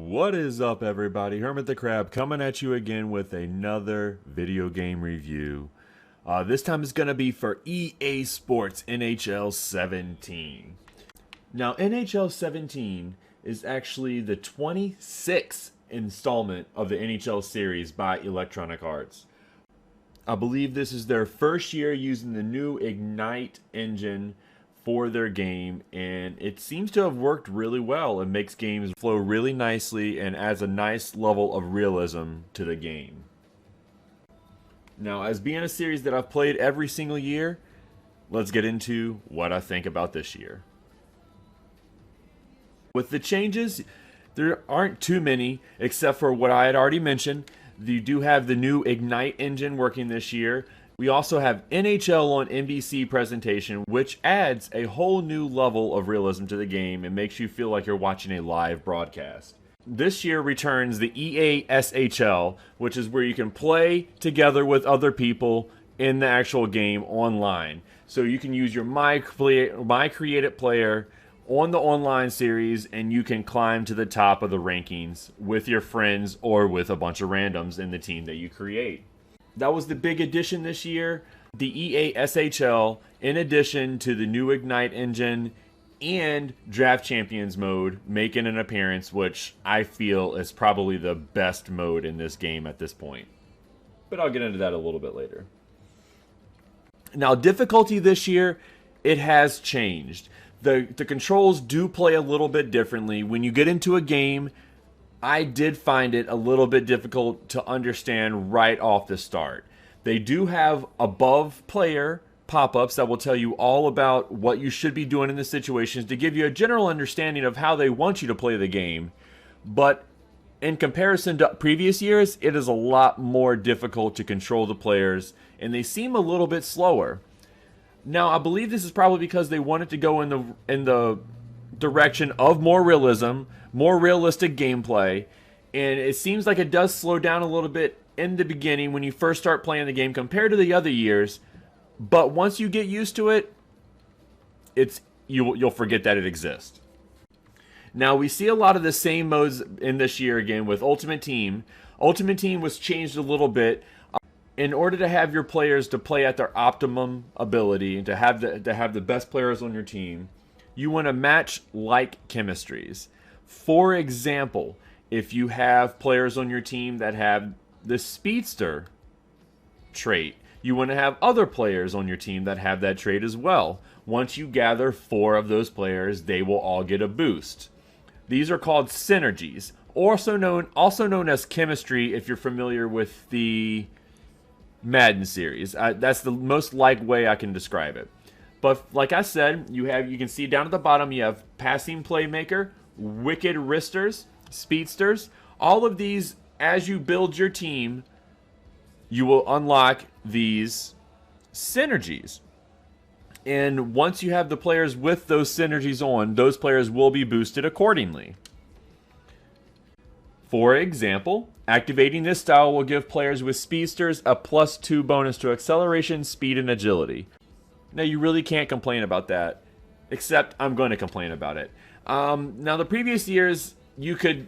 What is up, everybody? Hermit the Crab coming at you again with another video game review. This time it's going to be for EA Sports NHL 17. Now, NHL 17 is actually the 26th installment of the NHL series by Electronic Arts. I believe this is their first year using the new Ignite engine for their game, and it seems to have worked really well. It makes games flow really nicely and adds a nice level of realism to the game. Now, as being a series that I've played every single year, let's get into what I think about this year. With the changes, there aren't too many, except for what I had already mentioned. You do have the new Ignite engine working this year. We also have NHL on NBC presentation, which adds a whole new level of realism to the game and makes you feel like you're watching a live broadcast. This year returns the EA SHL, which is where you can play together with other people in the actual game online. So you can use your My Created Player on the online series, and you can climb to the top of the rankings with your friends or with a bunch of randoms in the team that you create. That was the big addition this year, the EA SHL, in addition to the new Ignite engine and Draft Champions mode making an appearance, which I feel is probably the best mode in this game at this point. But I'll get into that a little bit later. Now, difficulty this year, it has changed. The controls do play a little bit differently. When you get into a game, I did find it a little bit difficult to understand right off the start. They do have above player pop-ups that will tell you all about what you should be doing in the situations to give you a general understanding of how they want you to play the game. But in comparison to previous years, it is a lot more difficult to control the players, and they seem a little bit slower. Now, I believe this is probably because they wanted to go in the direction of more realism, more realistic gameplay, and it seems like it does slow down a little bit in the beginning when you first start playing the game compared to the other years, but once you get used to it, you'll forget that it exists. Now, we see a lot of the same modes in this year again with Ultimate Team. Ultimate Team was changed a little bit. In order to have your players to play at their optimum ability and to have the best players on your team, you want to match like chemistries. For example, if you have players on your team that have the speedster trait, you want to have other players on your team that have that trait as well. Once you gather 4 of those players, they will all get a boost. These are called synergies, also known as chemistry if you're familiar with the Madden series. That's the most like way I can describe it. But like I said, you can see down at the bottom, you have passing playmaker, wicked wristers, speedsters. All of these, as you build your team, you will unlock these synergies. And once you have the players with those synergies on, those players will be boosted accordingly. For example, activating this style will give players with speedsters a +2 bonus to acceleration, speed, and agility. Now, you really can't complain about that, except I'm going to complain about it. Now, the previous years, you could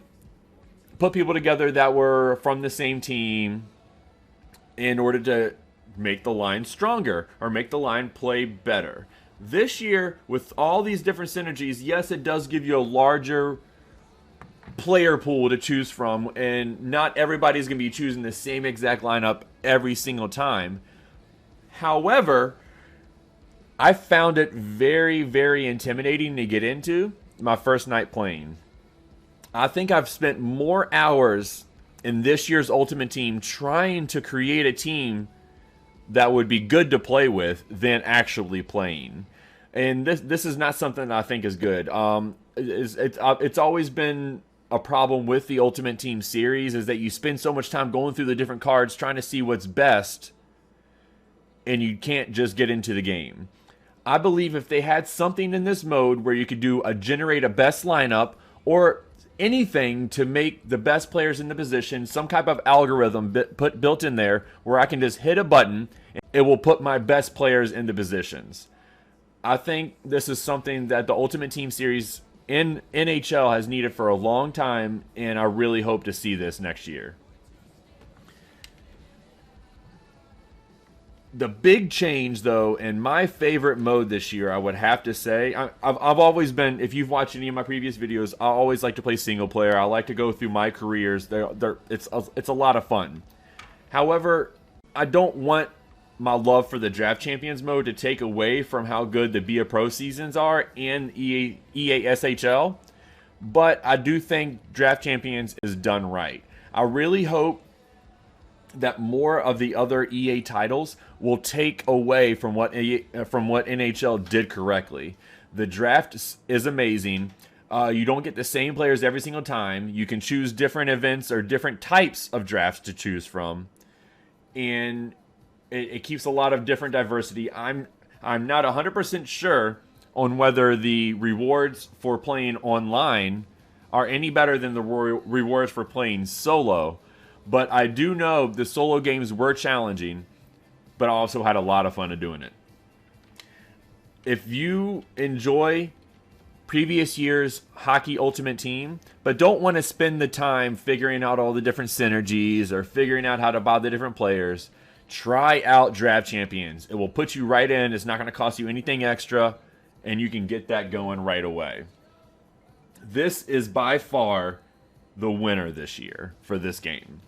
put people together that were from the same team in order to make the line stronger or make the line play better. This year, with all these different synergies, yes, it does give you a larger player pool to choose from, and not everybody's going to be choosing the same exact lineup every single time. However, I found it very, very intimidating to get into my first night playing. I think I've spent more hours in this year's Ultimate Team trying to create a team that would be good to play with than actually playing. And this is not something that I think is good. It's always been a problem with the Ultimate Team series is that you spend so much time going through the different cards trying to see what's best, and you can't just get into the game. I believe if they had something in this mode where you could generate a best lineup or anything to make the best players in the position, some type of algorithm built in there where I can just hit a button and it will put my best players into positions. I think this is something that the Ultimate Team series NHL has needed for a long time, and I really hope to see this next year. The big change, though, and my favorite mode this year, I would have to say, I've always been, if you've watched any of my previous videos, I always like to play single player. I like to go through my careers. It's a lot of fun. However, I don't want my love for the Draft Champions mode to take away from how good the Be a Pro seasons are in EA SHL, but I do think Draft Champions is done right. I really hope that more of the other EA titles will take away from what NHL did correctly. The draft is amazing. You don't get the same players every single time. You can choose different events or different types of drafts to choose from, and it keeps a lot of different diversity. I'm not 100% sure on whether the rewards for playing online are any better than the rewards for playing solo. But I do know the solo games were challenging, but I also had a lot of fun doing it. If you enjoy previous year's Hockey Ultimate Team, but don't want to spend the time figuring out all the different synergies or figuring out how to buy the different players, try out Draft Champions. It will put you right in. It's not going to cost you anything extra, and you can get that going right away. This is by far the winner this year for this game.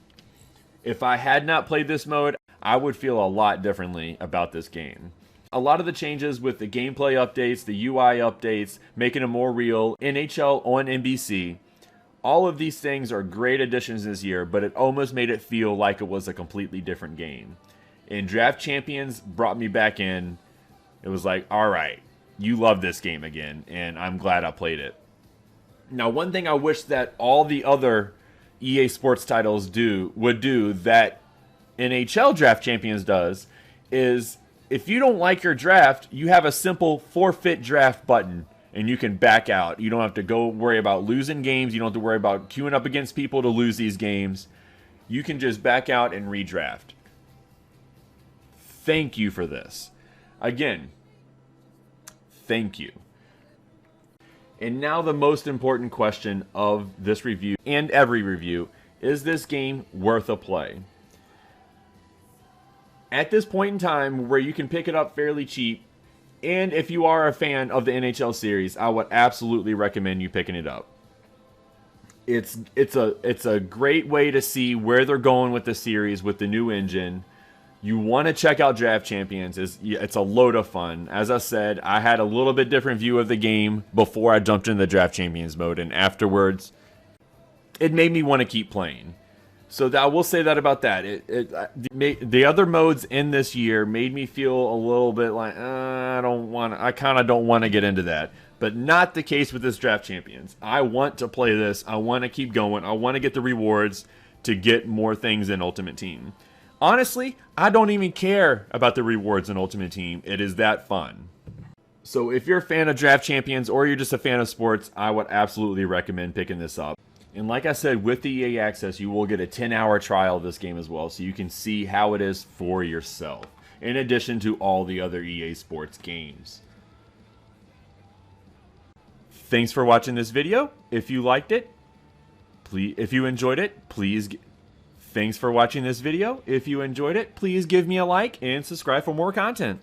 If I had not played this mode, I would feel a lot differently about this game. A lot of the changes with the gameplay updates, the UI updates, making it more real, NHL on NBC, all of these things are great additions this year, but it almost made it feel like it was a completely different game. And Draft Champions brought me back in. It was like, all right, you love this game again, and I'm glad I played it. Now, one thing I wish that all the other EA Sports titles would do that NHL Draft Champions does is, if you don't like your draft, you have a simple forfeit draft button and you can back out. You don't have to go worry about losing games. You don't have to worry about queuing up against people to lose these games. You can just back out and redraft. Thank you for this. Again, thank you. And now the most important question of this review and every review: is this game worth a play? At this point in time where you can pick it up fairly cheap, and if you are a fan of the NHL series, I would absolutely recommend you picking it up. It's a great way to see where they're going with the series with the new engine. You want to check out Draft Champions. It's a load of fun. As I said, I had a little bit different view of the game before I jumped into the Draft Champions mode, and afterwards, it made me want to keep playing. So I will say that about that. The other modes in this year made me feel a little bit like, I kind of don't want to get into that. But not the case with this Draft Champions. I want to play this. I want to keep going. I want to get the rewards to get more things in Ultimate Team. Honestly, I don't even care about the rewards in Ultimate Team. It is that fun. So if you're a fan of Draft Champions or you're just a fan of sports, I would absolutely recommend picking this up. And like I said, with the EA Access, you will get a 10-hour trial of this game as well, so you can see how it is for yourself, in addition to all the other EA Sports games. Thanks for watching this video. If you liked it, if you enjoyed it, please... Thanks for watching this video. If you enjoyed it, please give me a like and subscribe for more content.